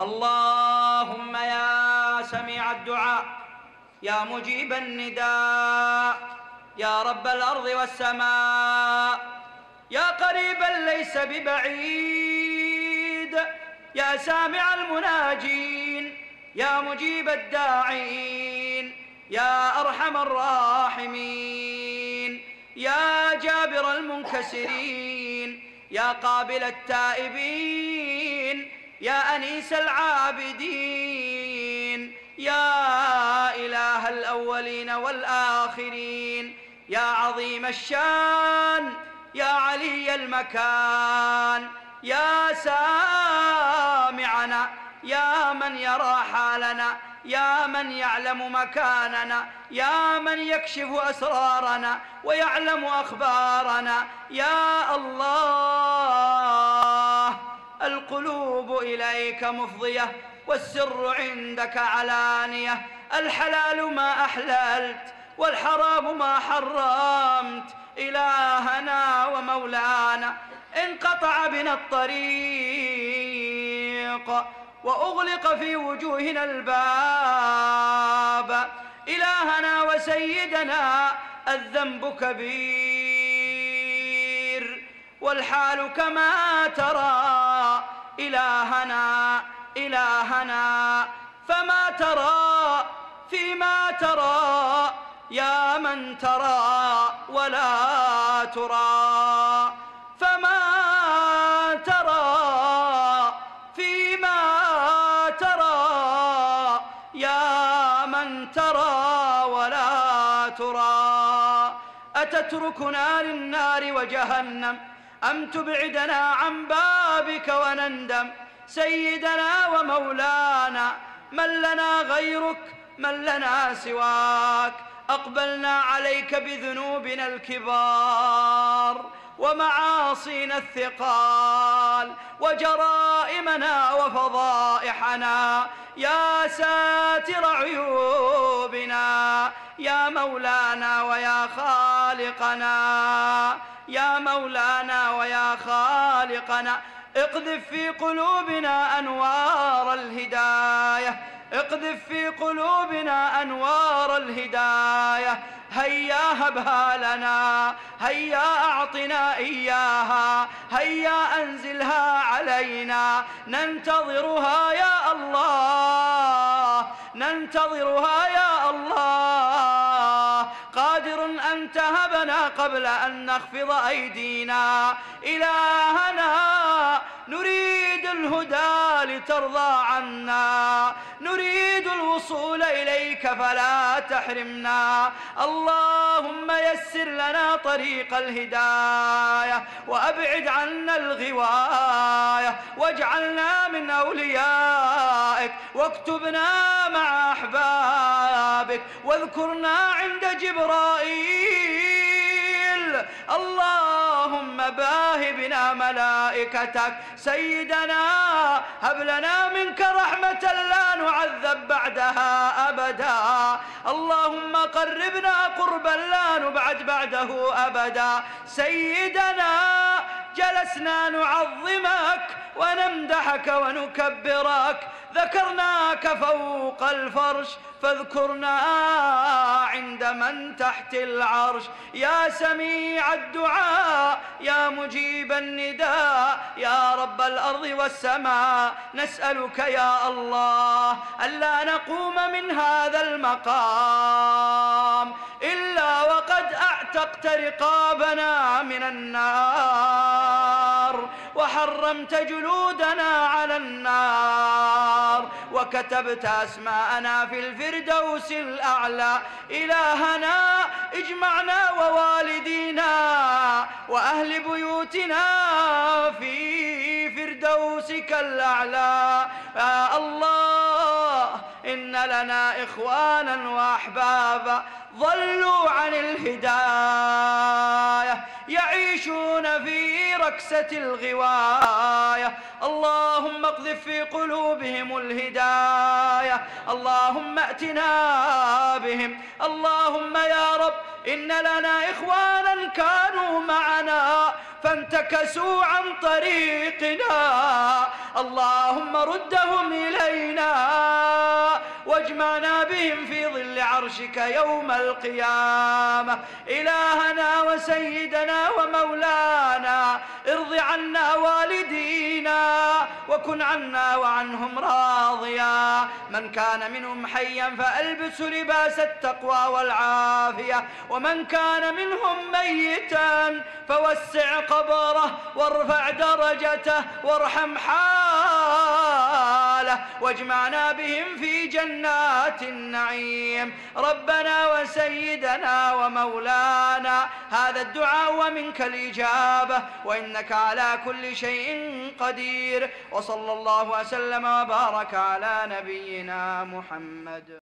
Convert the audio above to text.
اللهم يا سميع الدعاء يا مجيب النداء يا رب الأرض والسماء يا قريبا ليس ببعيد يا سامع المناجين يا مجيب الداعين يا أرحم الراحمين يا جابر المنكسرين يا قابل التائبين يا أنيس العابدين يا إله الأولين والآخرين يا عظيم الشان يا علي المكان يا سامعنا يا من يرى حالنا يا من يعلم مكاننا يا من يكشف أسرارنا ويعلم أخبارنا يا الله القلوب إليك مفضية والسر عندك علانية الحلال ما أحللت والحرام ما حرمت إلهنا ومولانا انقطع بنا الطريق وأغلق في وجوهنا الباب إلهنا وسيدنا الذنب كبير والحال كما ترى إلهنا فما ترى فيما ترى يا من ترى ولا ترى فما ترى فيما ترى يا من ترى ولا ترى أتتركنا للنار وجهنم أم تبعدنا عن بابك ونندم سيدنا ومولانا من لنا غيرك من لنا سواك أقبلنا عليك بذنوبنا الكبار ومعاصينا الثقال وجرائمنا وفضائحنا يا ساتر عيوبنا يا مولانا ويا خالقنا يا مولانا ويا خالقنا اقذف في قلوبنا أنوار الهداية اقذف في قلوبنا أنوار الهداية هيا هبها لنا هيا أعطنا إياها هيا أنزلها علينا ننتظرها يا الله ننتظرها يا الله قادر أن تهبنا قبل أن نخفض أيدينا إلهنا نريد الهدى لترضى عنا نريد الوصول إليك فلا تحرمنا اللهم يسر لنا طريق الهداية وأبعد عنا الغواية واجعلنا من أوليائك واكتبنا مع أحبابك واذكرنا عند جبرائيل اللهم باه بنا ملائكتك سيدنا هب لنا منك رحمة لا نعذب بعدها أبدا اللهم قربنا قربا لا نبعد بعده أبدا سيدنا جلسنا نعظمك ونمدحك ونكبرك ذكرناك فوق الفرش فاذكرنا عند من تحت العرش يا سميع الدعاء يا مجيب النداء يا رب الأرض والسماء نسألك يا الله ألا نقوم من هذا المقام إلا وقد أعتقت رقابنا من النار وحرمت جلودنا على النار وكتبت أسماءنا في الفردوس الأعلى إلهنا اجمعنا ووالدينا وأهل بيوتنا في فردوسك الأعلى يا الله إن لنا إخوانا وأحبابا ضلوا عن الهداية يعيشون في ركسة الغواية اللهم اقذف في قلوبهم الهداية اللهم ائتنا بهم اللهم يا رب إن لنا إخوانا كانوا معنا فانتكسوا عن طريقنا، اللهم ردهم إلينا واجمعنا بهم في ظل عرشك يوم القيامة. إلهنا وسيدنا ومولانا، ارض عنا والدينا وكن عنا وعنهم راضيا. من كان منهم حيا فألبس لباس التقوى والعافية، ومن كان منهم ميتا فوسع قبره وارفع درجته وارحم حاله، واجمعنا بهم في جنات النعيم. ربنا وسيدنا ومولانا، هذا الدعاء ومنك الإجابة، وإنك على كل شيء قدير. وصلى الله وسلم وبارك على نبينا محمد.